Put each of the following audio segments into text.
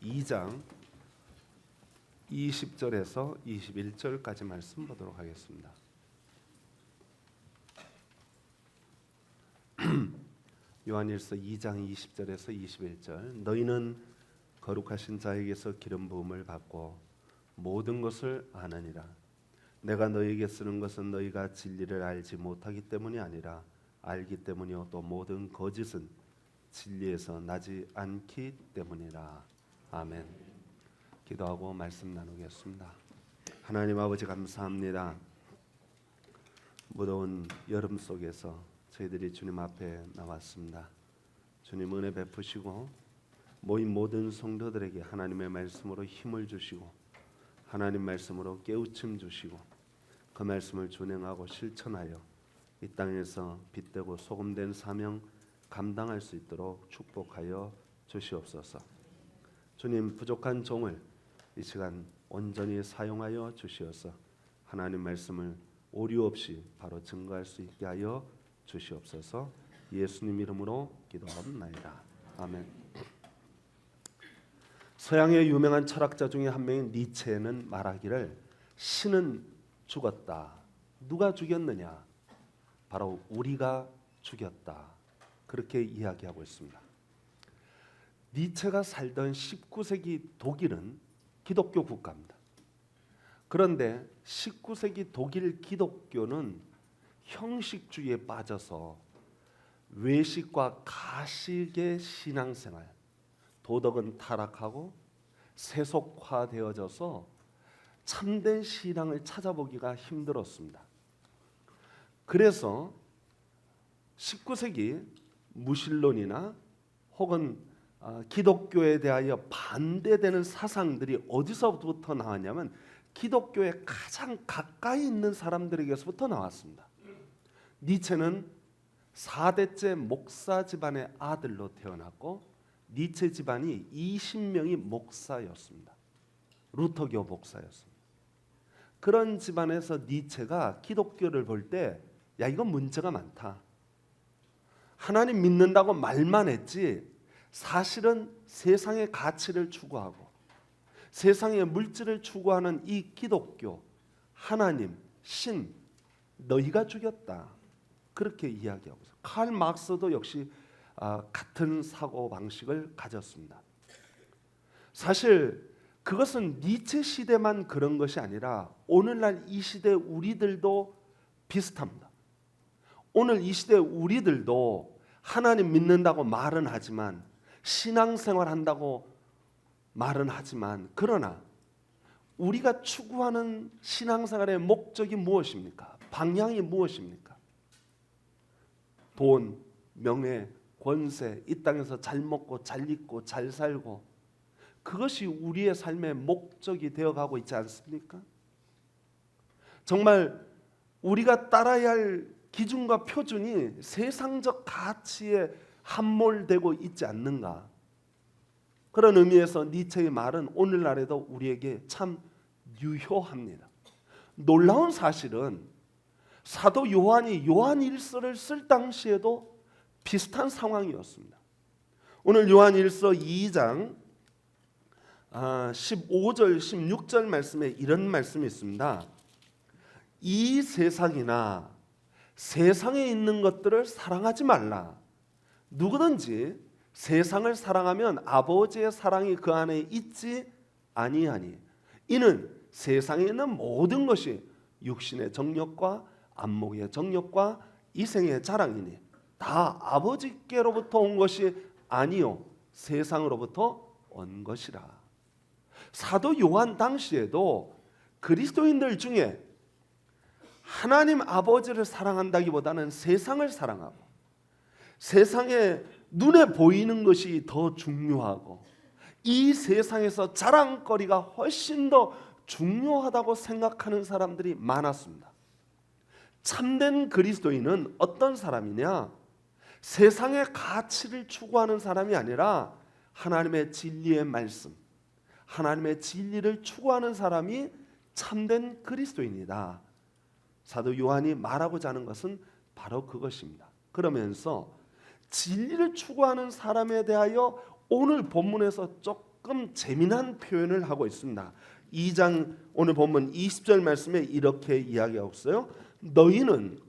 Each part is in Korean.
2장 20절에서 21절까지 말씀 보도록 하겠습니다. 요한일서 2장 20절에서 21절. 너희는 거룩하신 자에게서 기름 부음을 받고 모든 것을 아느니라. 내가 너희에게 쓰는 것은 너희가 진리를 알지 못하기 때문이 아니라 알기 때문이요 또 모든 거짓은 진리에서 나지 않기 때문이라. 아멘. 기도하고 말씀 나누겠습니다. 하나님 아버지 감사합니다. 무더운 여름 속에서 저희들이 주님 앞에 나왔습니다. 주님 은혜 베푸시고 모인 모든 성도들에게 하나님의 말씀으로 힘을 주시고 하나님 말씀으로 깨우침 주시고 그 말씀을 준행하고 실천하여 이 땅에서 빛되고 소금된 사명 감당할 수 있도록 축복하여 주시옵소서. 주님 부족한 종을 이 시간 온전히 사용하여 주시어서 하나님 말씀을 오류 없이 바로 증거할 수 있게 하여 주시옵소서. 예수님 이름으로 기도하옵나이다. 아멘. 서양의 유명한 철학자 중에 한 명인 니체는 말하기를 신은 죽었다. 누가 죽였느냐? 바로 우리가 죽였다. 그렇게 이야기하고 있습니다. 니체가 살던 19세기 독일은 기독교 국가입니다. 그런데 19세기 독일 기독교는 형식주의에 빠져서 외식과 가식의 신앙생활, 도덕은 타락하고 세속화되어져서 참된 신앙을 찾아보기가 힘들었습니다. 그래서 19세기 무신론이나 혹은 기독교에 대하여 반대되는 사상들이 어디서부터 나왔냐면 기독교에 가장 가까이 있는 사람들에게서부터 나왔습니다. 니체는 4대째 목사 집안의 아들로 태어났고 니체 집안이 20명이 목사였습니다. 루터교 목사였습니다. 그런 집안에서 니체가 기독교를 볼 때 야 이건 문제가 많다. 하나님 믿는다고 말만 했지 사실은 세상의 가치를 추구하고 세상의 물질을 추구하는 이 기독교, 하나님, 신, 너희가 죽였다. 그렇게 이야기하고 있어요. 칼 막스도 역시 같은 사고 방식을 가졌습니다. 사실 그것은 니체 시대만 그런 것이 아니라 오늘날 이 시대 우리들도 비슷합니다. 오늘 이 시대 우리들도 하나님 믿는다고 말은 하지만 신앙생활 한다고 말은 하지만 그러나 우리가 추구하는 신앙생활의 목적이 무엇입니까? 방향이 무엇입니까? 돈, 명예, 권세, 이 땅에서 잘 먹고 잘 입고 잘 살고 그것이 우리의 삶의 목적이 되어가고 있지 않습니까? 정말 우리가 따라야 할 기준과 표준이 세상적 가치에 함몰되고 있지 않는가? 그런 의미에서 니체의 말은 오늘날에도 우리에게 참 유효합니다. 놀라운 사실은 사도 요한이 요한일서를 쓸 당시에도 비슷한 상황이었습니다. 오늘 요한일서 2장 15절 16절 말씀에 이런 말씀이 있습니다. 이 세상이나 세상에 있는 것들을 사랑하지 말라. 누구든지 세상을 사랑하면 아버지의 사랑이 그 안에 있지 아니하니 이는 세상에 있는 모든 것이 육신의 정욕과 안목의 정욕과 이생의 자랑이니 다 아버지께로부터 온 것이 아니요 세상으로부터 온 것이라. 사도 요한 당시에도 그리스도인들 중에 하나님 아버지를 사랑한다기보다는 세상을 사랑하고 세상에 눈에 보이는 것이 더 중요하고 이 세상에서 자랑거리가 훨씬 더 중요하다고 생각하는 사람들이 많았습니다. 참된 그리스도인은 어떤 사람이냐? 세상의 가치를 추구하는 사람이 아니라 하나님의 진리의 말씀, 하나님의 진리를 추구하는 사람이 참된 그리스도인이다. 사도 요한이 말하고자 하는 것은 바로 그것입니다. 그러면서 진리를 추구하는 사람에 대하여 오늘 본문에서 조금 재미난 표현을 하고 있습니다. 2장 오늘 본문 20절 말씀에 이렇게 이야기하고 있어요. 너희는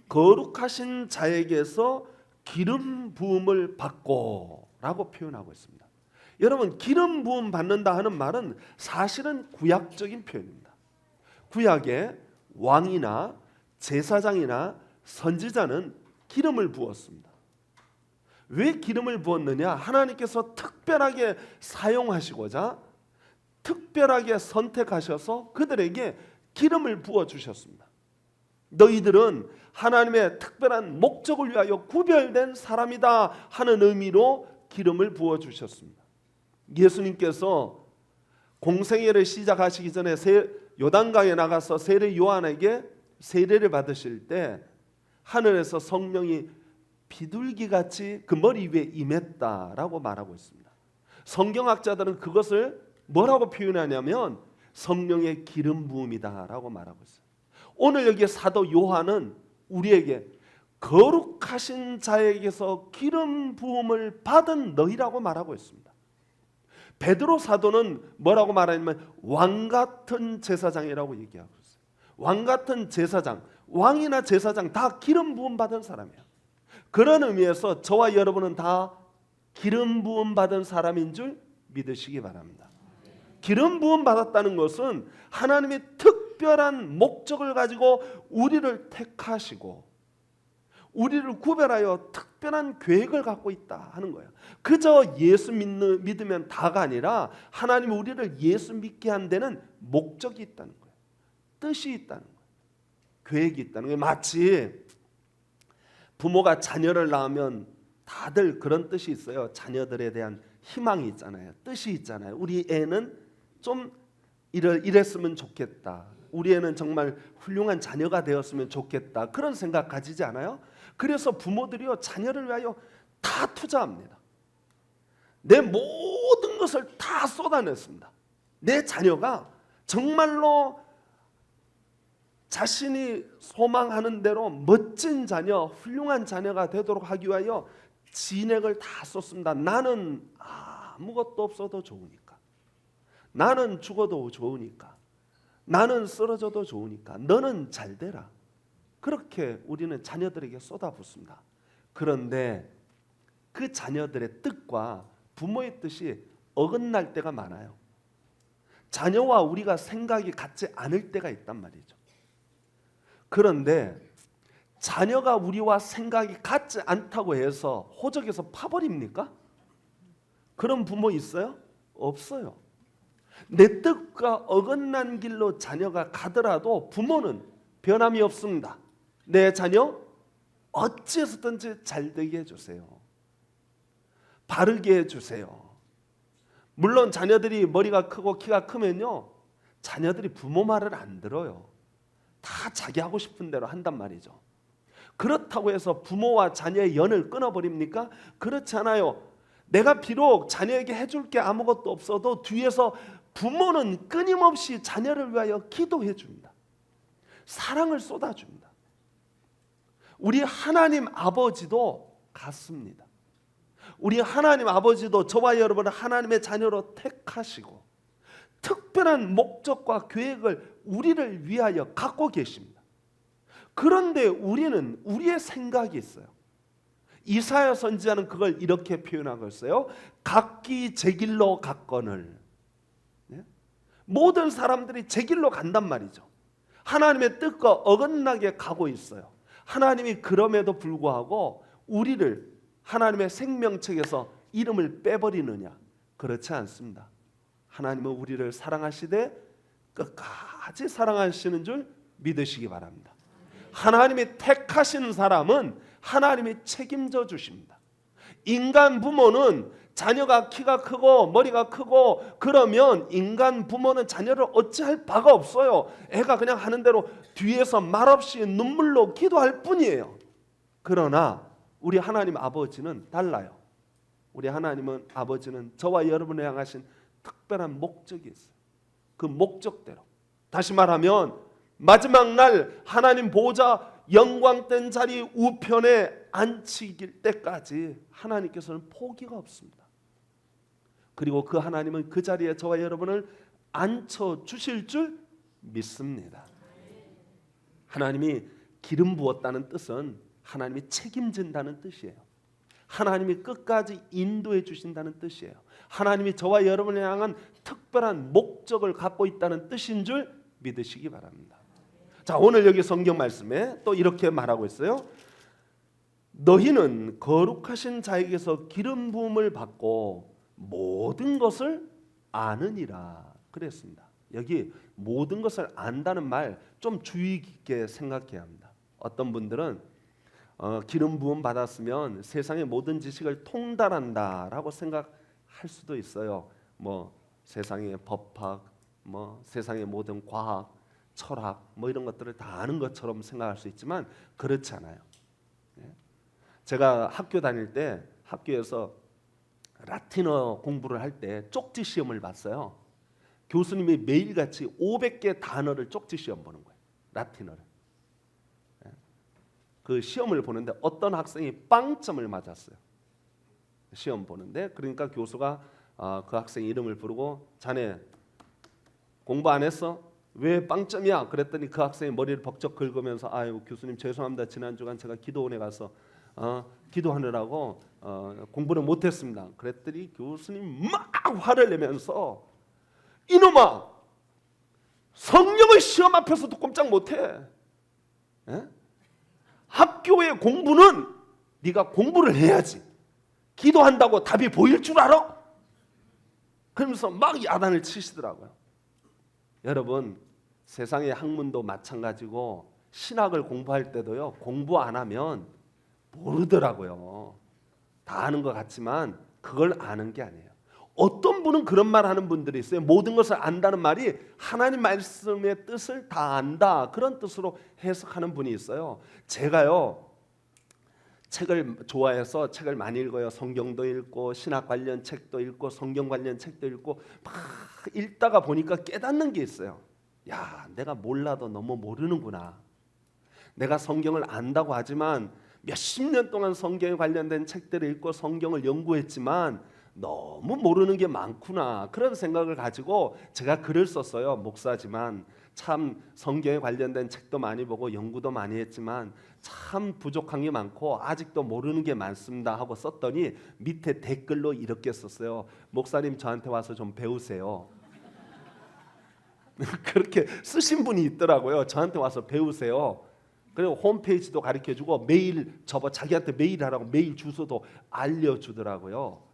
거룩하신 자에게서 기름 부음을 받고 라고 표현하고 있습니다. 여러분, 기름 부음 받는다 하는 말은 사실은 구약적인 표현입니다. 구약에 왕이나 제사장이나 선지자는 기름을 부었습니다. 왜 기름을 부었느냐? 하나님께서 특별하게 사용하시고자 특별하게 선택하셔서 그들에게 기름을 부어주셨습니다. 너희들은 하나님의 특별한 목적을 위하여 구별된 사람이다 하는 의미로 기름을 부어주셨습니다. 예수님께서 공생애를 시작하시기 전에 요단강에 나가서 세례 요한에게 세례를 받으실 때 하늘에서 성령이 비둘기같이 그 머리 위에 임했다라고 말하고 있습니다. 성경학자들은 그것을 뭐라고 표현하냐면 성령의 기름 부음이다라고 말하고 있어요. 오늘 여기 사도 요한은 우리에게 거룩하신 자에게서 기름 부음을 받은 너희라고 말하고 있습니다. 베드로 사도는 뭐라고 말하냐면 왕 같은 제사장이라고 얘기하고 있어요. 왕 같은 제사장, 왕이나 제사장 다 기름 부음 받은 사람이에요. 그런 의미에서 저와 여러분은 다 기름 부음 받은 사람인 줄 믿으시기 바랍니다. 기름 부음 받았다는 것은 하나님이 특별한 목적을 가지고 우리를 택하시고 우리를 구별하여 특별한 계획을 갖고 있다 하는 거예요. 그저 예수 믿으면 다가 아니라 하나님이 우리를 예수 믿게 한 데는 목적이 있다는 거예요. 뜻이 있다는 거예요. 계획이 있다는 거예요. 마치 부모가 자녀를 낳으면 다들 그런 뜻이 있어요. 자녀들에 대한 희망이 있잖아요. 뜻이 있잖아요. 우리 애는 좀 이랬으면 좋겠다. 우리 애는 정말 훌륭한 자녀가 되었으면 좋겠다. 그런 생각 가지지 않아요? 그래서 부모들이요 자녀를 위하여 다 투자합니다. 내 모든 것을 다 쏟아냈습니다. 내 자녀가 정말로 자신이 소망하는 대로 멋진 자녀, 훌륭한 자녀가 되도록 하기 위하여 진액을 다 쏟습니다. 나는 아무것도 없어도 좋으니까, 나는 죽어도 좋으니까, 나는 쓰러져도 좋으니까 너는 잘 되라. 그렇게 우리는 자녀들에게 쏟아붓습니다. 그런데 그 자녀들의 뜻과 부모의 뜻이 어긋날 때가 많아요. 자녀와 우리가 생각이 같지 않을 때가 있단 말이죠. 그런데 자녀가 우리와 생각이 같지 않다고 해서 호적에서 파버립니까? 그런 부모 있어요? 없어요. 내 뜻과 어긋난 길로 자녀가 가더라도 부모는 변함이 없습니다. 내 자녀 어찌해서든지 잘 되게 해주세요. 바르게 해주세요. 물론 자녀들이 머리가 크고 키가 크면요 자녀들이 부모 말을 안 들어요. 다 자기 하고 싶은 대로 한단 말이죠. 그렇다고 해서 부모와 자녀의 연을 끊어버립니까? 그렇지 않아요. 내가 비록 자녀에게 해줄 게 아무것도 없어도 뒤에서 부모는 끊임없이 자녀를 위하여 기도해 줍니다. 사랑을 쏟아줍니다. 우리 하나님 아버지도 같습니다. 우리 하나님 아버지도 저와 여러분을 하나님의 자녀로 택하시고 특별한 목적과 계획을 우리를 위하여 갖고 계십니다. 그런데 우리는 우리의 생각이 있어요. 이사야 선지자는 그걸 이렇게 표현하고 있어요. 각기 제 길로 갔거늘. 모든 사람들이 제 길로 간단 말이죠. 하나님의 뜻과 어긋나게 가고 있어요. 하나님이 그럼에도 불구하고 우리를 하나님의 생명책에서 이름을 빼버리느냐? 그렇지 않습니다. 하나님은 우리를 사랑하시되 끝까지 사랑하시는 줄 믿으시기 바랍니다. 하나님이 택하신 사람은 하나님이 책임져 주십니다. 인간 부모는 자녀가 키가 크고 머리가 크고 그러면 인간 부모는 자녀를 어찌할 바가 없어요. 애가 그냥 하는 대로 뒤에서 말없이 눈물로 기도할 뿐이에요. 그러나 우리 하나님 아버지는 달라요. 우리 하나님은 아버지는 저와 여러분을 향하신 특별한 목적이 있어요. 그 목적대로. 다시 말하면 마지막 날 하나님 보좌 영광된 자리 우편에 앉히길 때까지 하나님께서는 포기가 없습니다. 그리고 그 하나님은 그 자리에 저와 여러분을 앉혀 주실 줄 믿습니다. 하나님이 기름 부었다는 뜻은 하나님이 책임진다는 뜻이에요. 하나님이 끝까지 인도해 주신다는 뜻이에요. 하나님이 저와 여러분을 향한 특별한 목적을 갖고 있다는 뜻인 줄 믿으시기 바랍니다. 자, 오늘 여기 성경 말씀에 또 이렇게 말하고 있어요. 너희는 거룩하신 자에게서 기름 부음을 받고 모든 것을 아느니라 그랬습니다. 여기 모든 것을 안다는 말 좀 주의 깊게 생각해야 합니다. 어떤 분들은 기름 부음 받았으면 세상의 모든 지식을 통달한다라고 생각할 수도 있어요. 뭐 세상의 법학, 뭐 세상의 모든 과학, 철학, 뭐 이런 것들을 다 아는 것처럼 생각할 수 있지만 그렇지 않아요. 제가 학교 다닐 때 학교에서 라틴어 공부를 할 때 쪽지 시험을 봤어요. 교수님이 매일같이 500개 단어를 쪽지 시험 보는 거예요. 라틴어를. 그 시험을 보는데 어떤 학생이 빵점을 맞았어요. 시험 보는데 그러니까 교수가 그 학생 이름을 부르고 자네 공부 안 했어? 왜 빵점이야? 그랬더니 그 학생이 머리를 벅적 긁으면서 아유 교수님 죄송합니다. 지난주간 제가 기도원에 가서 기도하느라고 공부를 못했습니다. 그랬더니 교수님 막 화를 내면서 이놈아 성령의 시험 앞에서도 꼼짝 못해. 학교의 공부는 네가 공부를 해야지. 기도한다고 답이 보일 줄 알아? 그러면서 막 야단을 치시더라고요. 여러분 세상의 학문도 마찬가지고 신학을 공부할 때도요. 공부 안 하면 모르더라고요. 다 아는 것 같지만 그걸 아는 게 아니에요. 어떤 분은 그런 말 하는 분들이 있어요. 모든 것을 안다는 말이 하나님 말씀의 뜻을 다 안다 그런 뜻으로 해석하는 분이 있어요. 제가요 책을 좋아해서 책을 많이 읽어요. 성경도 읽고 신학 관련 책도 읽고 성경 관련 책도 읽고 막 읽다가 보니까 깨닫는 게 있어요. 야, 내가 몰라도 너무 모르는구나. 내가 성경을 안다고 하지만 몇십 년 동안 성경에 관련된 책들을 읽고 성경을 연구했지만 너무 모르는 게 많구나 그런 생각을 가지고 제가 글을 썼어요. 목사지만 참 성경에 관련된 책도 많이 보고 연구도 많이 했지만 참 부족한 게 많고 아직도 모르는 게 많습니다 하고 썼더니 밑에 댓글로 이렇게 썼어요. 목사님 저한테 와서 좀 배우세요. 그렇게 쓰신 분이 있더라고요. 저한테 와서 배우세요. 그리고 홈페이지도 가르쳐주고 메일 자기한테 메일하라고 메일 주소도 알려주더라고요.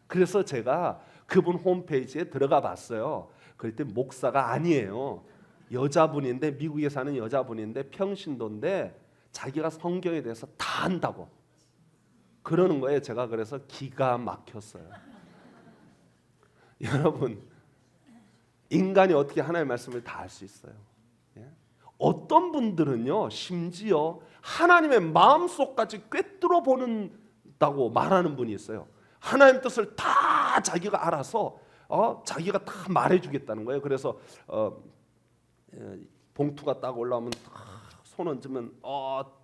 그래서 제가 그분 홈페이지에 들어가 봤어요. 그랬더니 목사가 아니에요. 여자분인데 미국에 사는 여자분인데 평신도인데 자기가 성경에 대해서 다 안다고 그러는 거예요. 제가 그래서 기가 막혔어요. 여러분 인간이 어떻게 하나님의 말씀을 다 알 수 있어요? 어떤 분들은요 심지어 하나님의 마음속까지 꿰뚫어 보는다고 말하는 분이 있어요. 하나님 뜻을 다 자기가 알아서 자기가 다 말해주겠다는 거예요. 그래서 봉투가 딱 올라오면 손 얹으면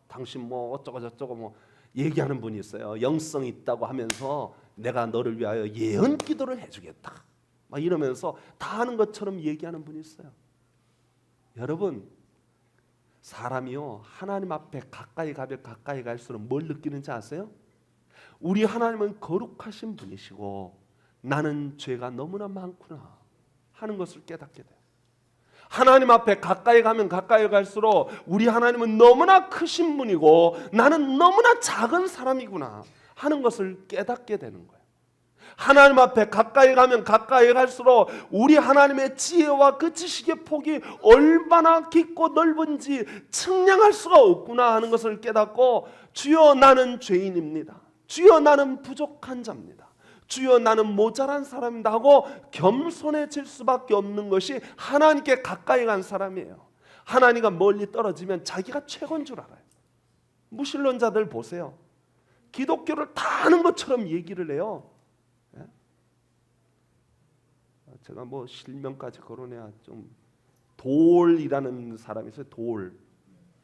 당신 뭐 어쩌고 저쩌고 뭐 얘기하는 분이 있어요. 영성이 있다고 하면서 내가 너를 위하여 예언 기도를 해주겠다 막 이러면서 다 하는 것처럼 얘기하는 분이 있어요. 여러분 사람이요 하나님 앞에 가까이 가면 가까이 갈수록 뭘 느끼는지 아세요? 우리 하나님은 거룩하신 분이시고 나는 죄가 너무나 많구나 하는 것을 깨닫게 돼요. 하나님 앞에 가까이 가면 가까이 갈수록 우리 하나님은 너무나 크신 분이고 나는 너무나 작은 사람이구나 하는 것을 깨닫게 되는 거예요. 하나님 앞에 가까이 가면 가까이 갈수록 우리 하나님의 지혜와 그 지식의 폭이 얼마나 깊고 넓은지 측량할 수가 없구나 하는 것을 깨닫고 주여 나는 죄인입니다. 주여 나는 부족한 자입니다. 주여 나는 모자란 사람이다 하고 겸손해질 수밖에 없는 것이 하나님께 가까이 간 사람이에요. 하나님과 멀리 떨어지면 자기가 최고인 줄 알아요. 무신론자들 보세요. 기독교를 다 아는 것처럼 얘기를 해요. 제가 뭐 실명까지 거론해야 좀 돌이라는 사람이 있어요. 돌.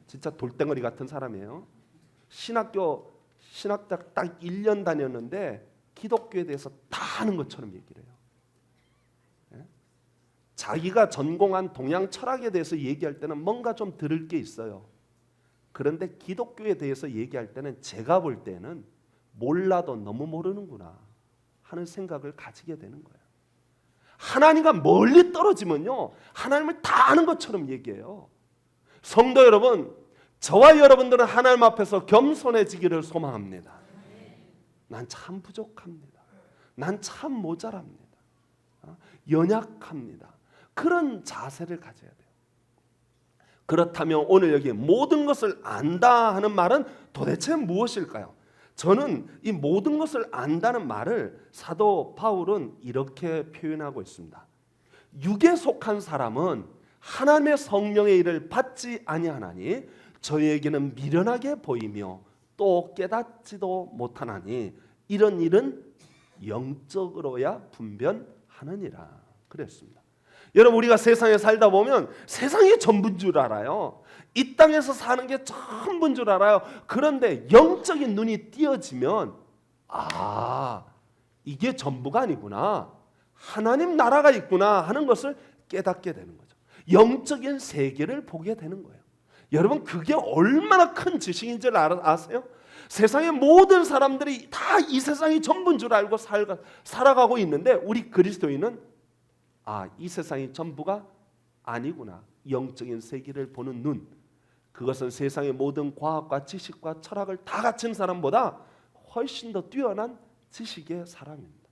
진짜 돌덩어리 같은 사람이에요. 신학대 딱 1년 다녔는데 기독교에 대해서 다 아는 것처럼 얘기를 해요. 예? 자기가 전공한 동양 철학에 대해서 얘기할 때는 뭔가 좀 들을 게 있어요. 그런데 기독교에 대해서 얘기할 때는 제가 볼 때는 몰라도 너무 모르는구나 하는 생각을 가지게 되는 거예요. 하나님과 멀리 떨어지면요, 하나님을 다 아는 것처럼 얘기해요. 성도 여러분, 저와 여러분들은 하나님 앞에서 겸손해지기를 소망합니다. 난 참 부족합니다. 난 참 모자랍니다. 연약합니다. 그런 자세를 가져야 돼요. 그렇다면 오늘 여기 모든 것을 안다 하는 말은 도대체 무엇일까요? 저는 이 모든 것을 안다는 말을 사도 바울은 이렇게 표현하고 있습니다. 육에 속한 사람은 하나님의 성령의 일을 받지 아니하나니 저희에게는 미련하게 보이며 또 깨닫지도 못하나니 이런 일은 영적으로야 분별하느니라 그랬습니다. 여러분, 우리가 세상에 살다 보면 세상이 전부인 줄 알아요. 이 땅에서 사는 게 전부인 줄 알아요. 그런데 영적인 눈이 띄어지면 이게 전부가 아니구나, 하나님 나라가 있구나 하는 것을 깨닫게 되는 거죠. 영적인 세계를 보게 되는 거예요. 여러분, 그게 얼마나 큰 지식인 줄 아세요? 세상의 모든 사람들이 다 이 세상이 전부인 줄 알고 살아가고 있는데 우리 그리스도인은 이 세상이 전부가 아니구나. 영적인 세계를 보는 눈, 그것은 세상의 모든 과학과 지식과 철학을 다 갖춘 사람보다 훨씬 더 뛰어난 지식의 사람입니다.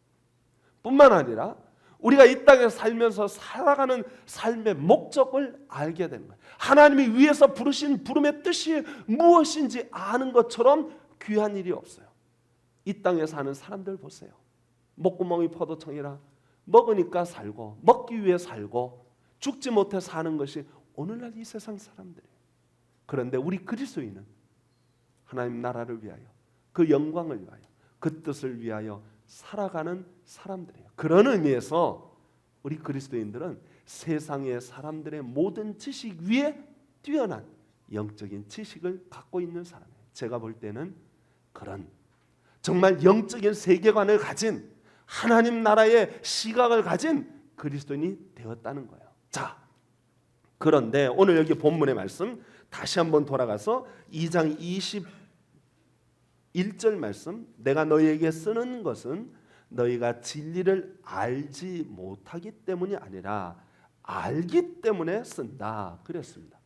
뿐만 아니라 우리가 이 땅에 살면서 살아가는 삶의 목적을 알게 되는 거예요. 하나님이 위에서 부르신 부름의 뜻이 무엇인지 아는 것처럼 귀한 일이 없어요. 이 땅에 사는 사람들 보세요. 목구멍이 포도청이라 먹으니까 살고 먹기 위해 살고 죽지 못해 사는 것이 오늘날 이 세상 사람들이에요. 그런데 우리 그리스도인은 하나님 나라를 위하여, 그 영광을 위하여, 그 뜻을 위하여 살아가는 사람들이에요. 그런 의미에서 우리 그리스도인들은 세상의 사람들의 모든 지식 위에 뛰어난 영적인 지식을 갖고 있는 사람이에요. 제가 볼 때는 그런 정말 영적인 세계관을 가진, 하나님 나라의 시각을 가진 그리스도인이 되었다는 거예요. 자, 그런데 오늘 여기 본문의 말씀 다시 한번 돌아가서 2장 21절 말씀, 내가 너희에게 쓰는 것은 너희가 진리를 알지 못하기 때문이 아니라 알기 때문에 쓴다 그랬습니다.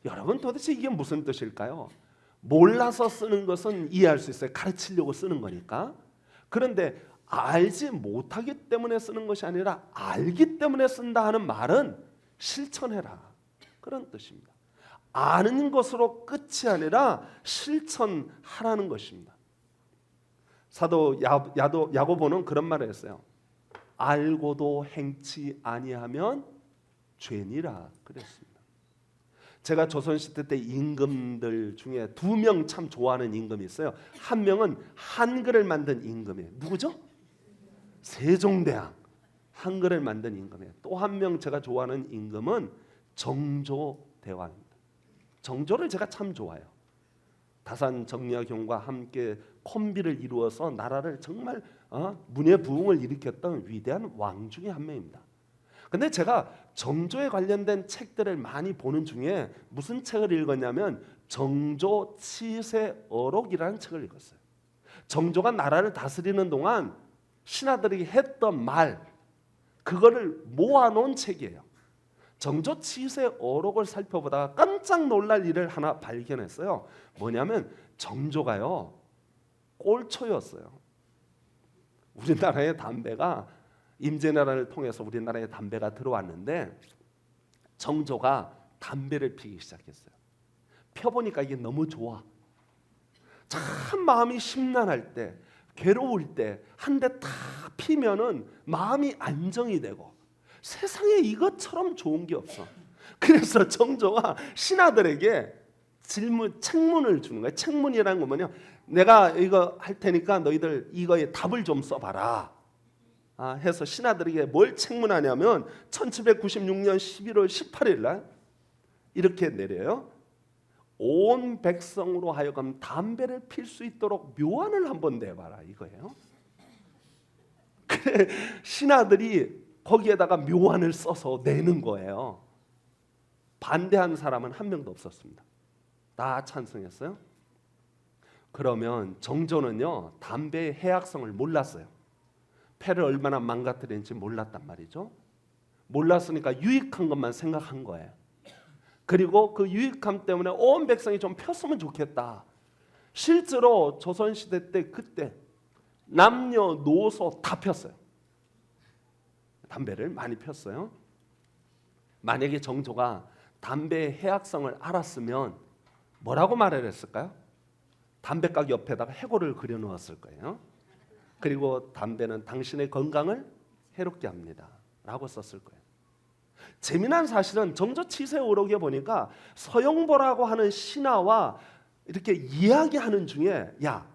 여러분, 도대체 이게 무슨 뜻일까요? 몰라서 쓰는 것은 이해할 수 있어요. 가르치려고 쓰는 거니까. 그런데 알지 못하기 때문에 쓰는 것이 아니라 알기 때문에 쓴다 하는 말은 실천해라, 그런 뜻입니다. 아는 것으로 끝이 아니라 실천하라는 것입니다. 사도 야고보는 그런 말을 했어요. 알고도 행치 아니하면 죄니라 그랬습니다. 제가 조선시대 때 임금들 중에 2명 참 좋아하는 임금이 있어요. 한 명은 한글을 만든 임금이에요. 누구죠? 세종대왕. 한글을 만든 임금이에요. 또 한 명 제가 좋아하는 임금은 정조대왕입니다. 정조를 제가 참 좋아해요. 다산 정약용과 함께 콤비를 이루어서 나라를 정말 문예부흥을 일으켰던 위대한 왕 중에 한 명입니다. 근데 제가 정조에 관련된 책들을 많이 보는 중에 무슨 책을 읽었냐면 정조치세어록이라는 책을 읽었어요. 정조가 나라를 다스리는 동안 신하들이 했던 말, 그거를 모아놓은 책이에요. 정조치세어록을 살펴보다가 깜짝 놀랄 일을 하나 발견했어요. 뭐냐면 정조가요, 꼴초였어요. 우리나라의 담배가 임진왜란을 통해서 우리나라에 담배가 들어왔는데 정조가 담배를 피기 시작했어요. 펴보니까 이게 너무 좋아. 참 마음이 심란할 때, 괴로울 때 한 대 탁 피면은 마음이 안정이 되고, 세상에 이것처럼 좋은 게 없어. 그래서 정조가 신하들에게 책문을 주는 거예요. 책문이라는 건 뭐냐? 내가 이거 할 테니까 너희들 이거에 답을 좀 써봐라. 해서 신하들에게 뭘 책문하냐면 1796년 11월 18일 날 이렇게 내려요. 온 백성으로 하여금 담배를 필 수 있도록 묘안을 한번 내봐라, 이거예요. 신하들이 거기에다가 묘안을 써서 내는 거예요. 반대한 사람은 한 명도 없었습니다. 다 찬성했어요. 그러면 정조는요, 담배의 해악성을 몰랐어요. 폐를 얼마나 망가뜨리는지 몰랐단 말이죠. 몰랐으니까 유익한 것만 생각한 거예요. 그리고 그 유익함 때문에 온 백성이 좀 폈으면 좋겠다. 실제로 조선시대 때 그때 남녀노소 다 폈어요. 담배를 많이 폈어요. 만약에 정조가 담배의 해악성을 알았으면 뭐라고 말을 했을까요? 담배가게 옆에다가 해골을 그려 놓았을 거예요. 그리고 담배는 당신의 건강을 해롭게 합니다 라고 썼을 거예요. 재미난 사실은 정조 치세 오록에 보니까 서영보라고 하는 신하와 이렇게 이야기하는 중에, 야,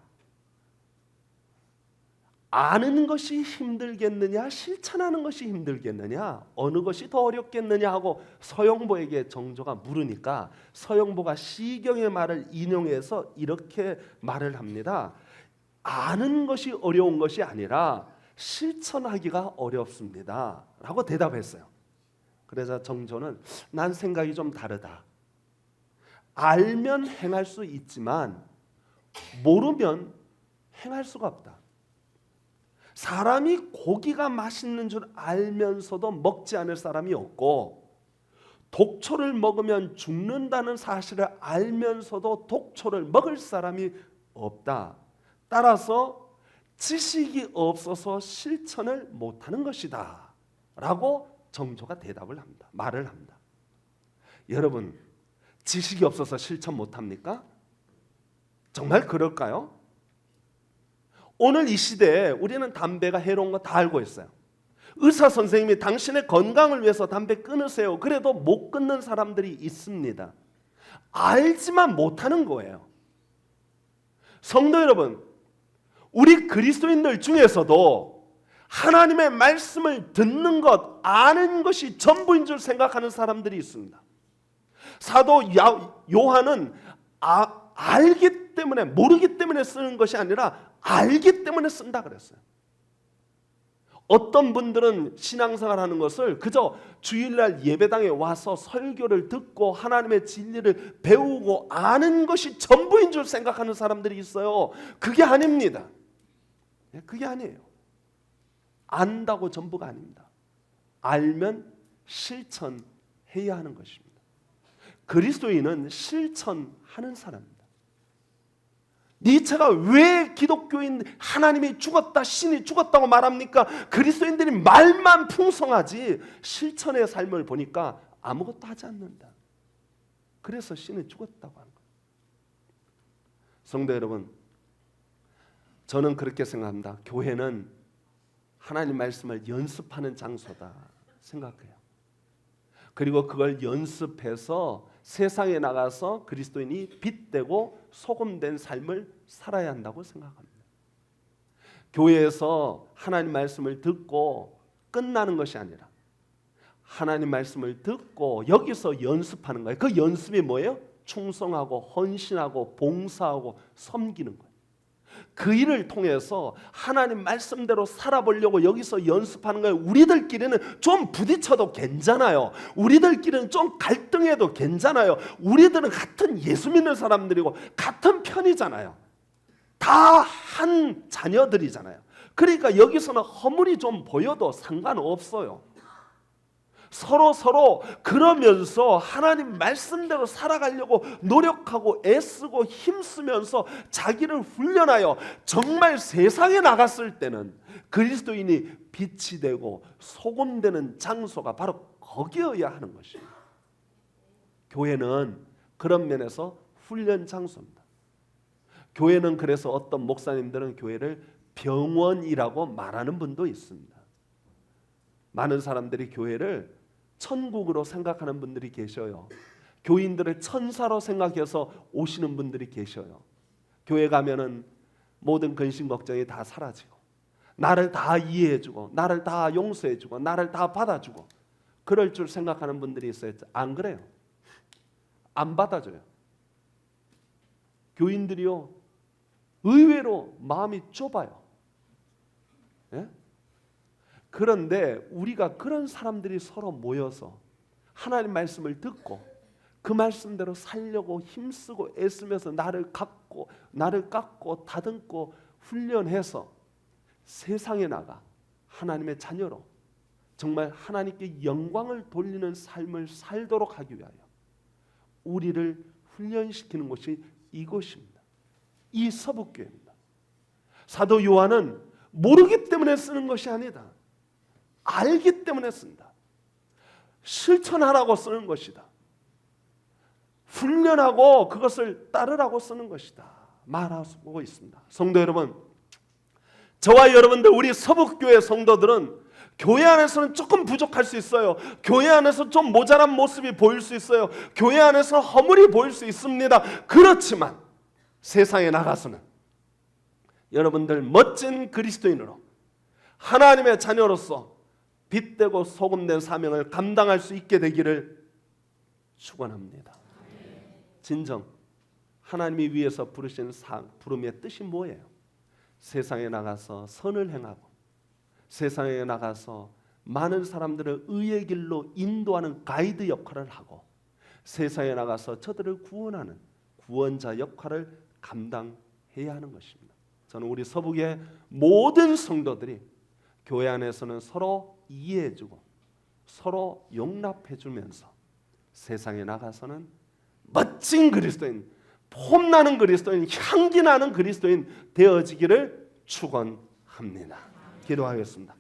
아는 것이 힘들겠느냐 실천하는 것이 힘들겠느냐 어느 것이 더 어렵겠느냐 하고 서영보에게 정조가 물으니까 서영보가 시경의 말을 인용해서 이렇게 말을 합니다. 아는 것이 어려운 것이 아니라 실천하기가 어렵습니다 라고 대답했어요. 그래서 정조는 난 생각이 좀 다르다. 알면 행할 수 있지만 모르면 행할 수가 없다. 사람이 고기가 맛있는 줄 알면서도 먹지 않을 사람이 없고, 독초를 먹으면 죽는다는 사실을 알면서도 독초를 먹을 사람이 없다. 따라서 지식이 없어서 실천을 못하는 것이다 라고 정조가 대답을 합니다. 말을 합니다. 여러분, 지식이 없어서 실천 못합니까? 정말 그럴까요? 오늘 이 시대에 우리는 담배가 해로운 거 다 알고 있어요. 의사 선생님이 당신의 건강을 위해서 담배 끊으세요. 그래도 못 끊는 사람들이 있습니다. 알지만 못하는 거예요. 성도 여러분, 우리 그리스도인들 중에서도 하나님의 말씀을 듣는 것, 아는 것이 전부인 줄 생각하는 사람들이 있습니다. 사도 요한은 알기 때문에, 모르기 때문에 쓰는 것이 아니라 알기 때문에 쓴다 그랬어요. 어떤 분들은 신앙생활 하는 것을 그저 주일날 예배당에 와서 설교를 듣고 하나님의 진리를 배우고 아는 것이 전부인 줄 생각하는 사람들이 있어요. 그게 아닙니다. 그게 아니에요. 안다고 전부가 아닙니다. 알면 실천해야 하는 것입니다. 그리스도인은 실천하는 사람입니다. 니체가 왜 기독교인 하나님이 죽었다, 신이 죽었다고 말합니까? 그리스도인들이 말만 풍성하지 실천의 삶을 보니까 아무것도 하지 않는다. 그래서 신이 죽었다고 하는 거예요. 성도 여러분, 저는 그렇게 생각합니다. 교회는 하나님 말씀을 연습하는 장소다 생각해요. 그리고 그걸 연습해서 세상에 나가서 그리스도인이 빛되고 소금된 삶을 살아야 한다고 생각합니다. 교회에서 하나님 말씀을 듣고 끝나는 것이 아니라 하나님 말씀을 듣고 여기서 연습하는 거예요. 그 연습이 뭐예요? 충성하고 헌신하고 봉사하고 섬기는 거예요. 그 일을 통해서 하나님 말씀대로 살아보려고 여기서 연습하는 거예요. 우리들끼리는 좀 부딪혀도 괜찮아요. 우리들끼리는 좀 갈등해도 괜찮아요. 우리들은 같은 예수 믿는 사람들이고 같은 편이잖아요. 다 한 자녀들이잖아요. 그러니까 여기서는 허물이 좀 보여도 상관없어요. 서로 그러면서 하나님 말씀대로 살아가려고 노력하고 애쓰고 힘쓰면서 자기를 훈련하여 정말 세상에 나갔을 때는 그리스도인이 빛이 되고 소금되는 장소가 바로 거기여야 하는 것입니다. 교회는 그런 면에서 훈련 장소입니다. 교회는 그래서 어떤 목사님들은 교회를 병원이라고 말하는 분도 있습니다. 많은 사람들이 교회를 천국으로 생각하는 분들이 계셔요. 교인들을 천사로 생각해서 오시는 분들이 계셔요. 교회 가면은 모든 근심 걱정이 다 사라지고 나를 다 이해해주고 나를 다 용서해주고 나를 다 받아주고 그럴 줄 생각하는 분들이 있어요. 안 그래요. 안 받아줘요. 교인들이요 의외로 마음이 좁아요. 예? 그런데 우리가 그런 사람들이 서로 모여서 하나님 말씀을 듣고 그 말씀대로 살려고 힘쓰고 애쓰면서 나를 깎고 다듬고 훈련해서 세상에 나가 하나님의 자녀로 정말 하나님께 영광을 돌리는 삶을 살도록 하기 위하여 우리를 훈련시키는 곳이 이곳입니다. 이 서북교회입니다. 사도 요한은 모르기 때문에 쓰는 것이 아니다. 알기 때문에 쓴다. 실천하라고 쓰는 것이다. 훈련하고 그것을 따르라고 쓰는 것이다. 말하고 있습니다. 성도 여러분, 저와 여러분들 우리 서북교회 성도들은 교회 안에서는 조금 부족할 수 있어요. 교회 안에서 좀 모자란 모습이 보일 수 있어요. 교회 안에서 허물이 보일 수 있습니다. 그렇지만 세상에 나가서는 여러분들 멋진 그리스도인으로 하나님의 자녀로서 빛되고 소금된 사명을 감당할 수 있게 되기를 축원합니다. 진정 하나님이 위해서 부르신 부름의 뜻이 뭐예요? 세상에 나가서 선을 행하고 세상에 나가서 많은 사람들을 의의 길로 인도하는 가이드 역할을 하고 세상에 나가서 저들을 구원하는 구원자 역할을 감당해야 하는 것입니다. 저는 우리 서북의 모든 성도들이 교회 안에서는 서로 이해해주고 서로 용납해주면서 세상에 나가서는 멋진 그리스도인, 폼나는 그리스도인, 향기나는 그리스도인 되어지기를 축원합니다. 기도하겠습니다.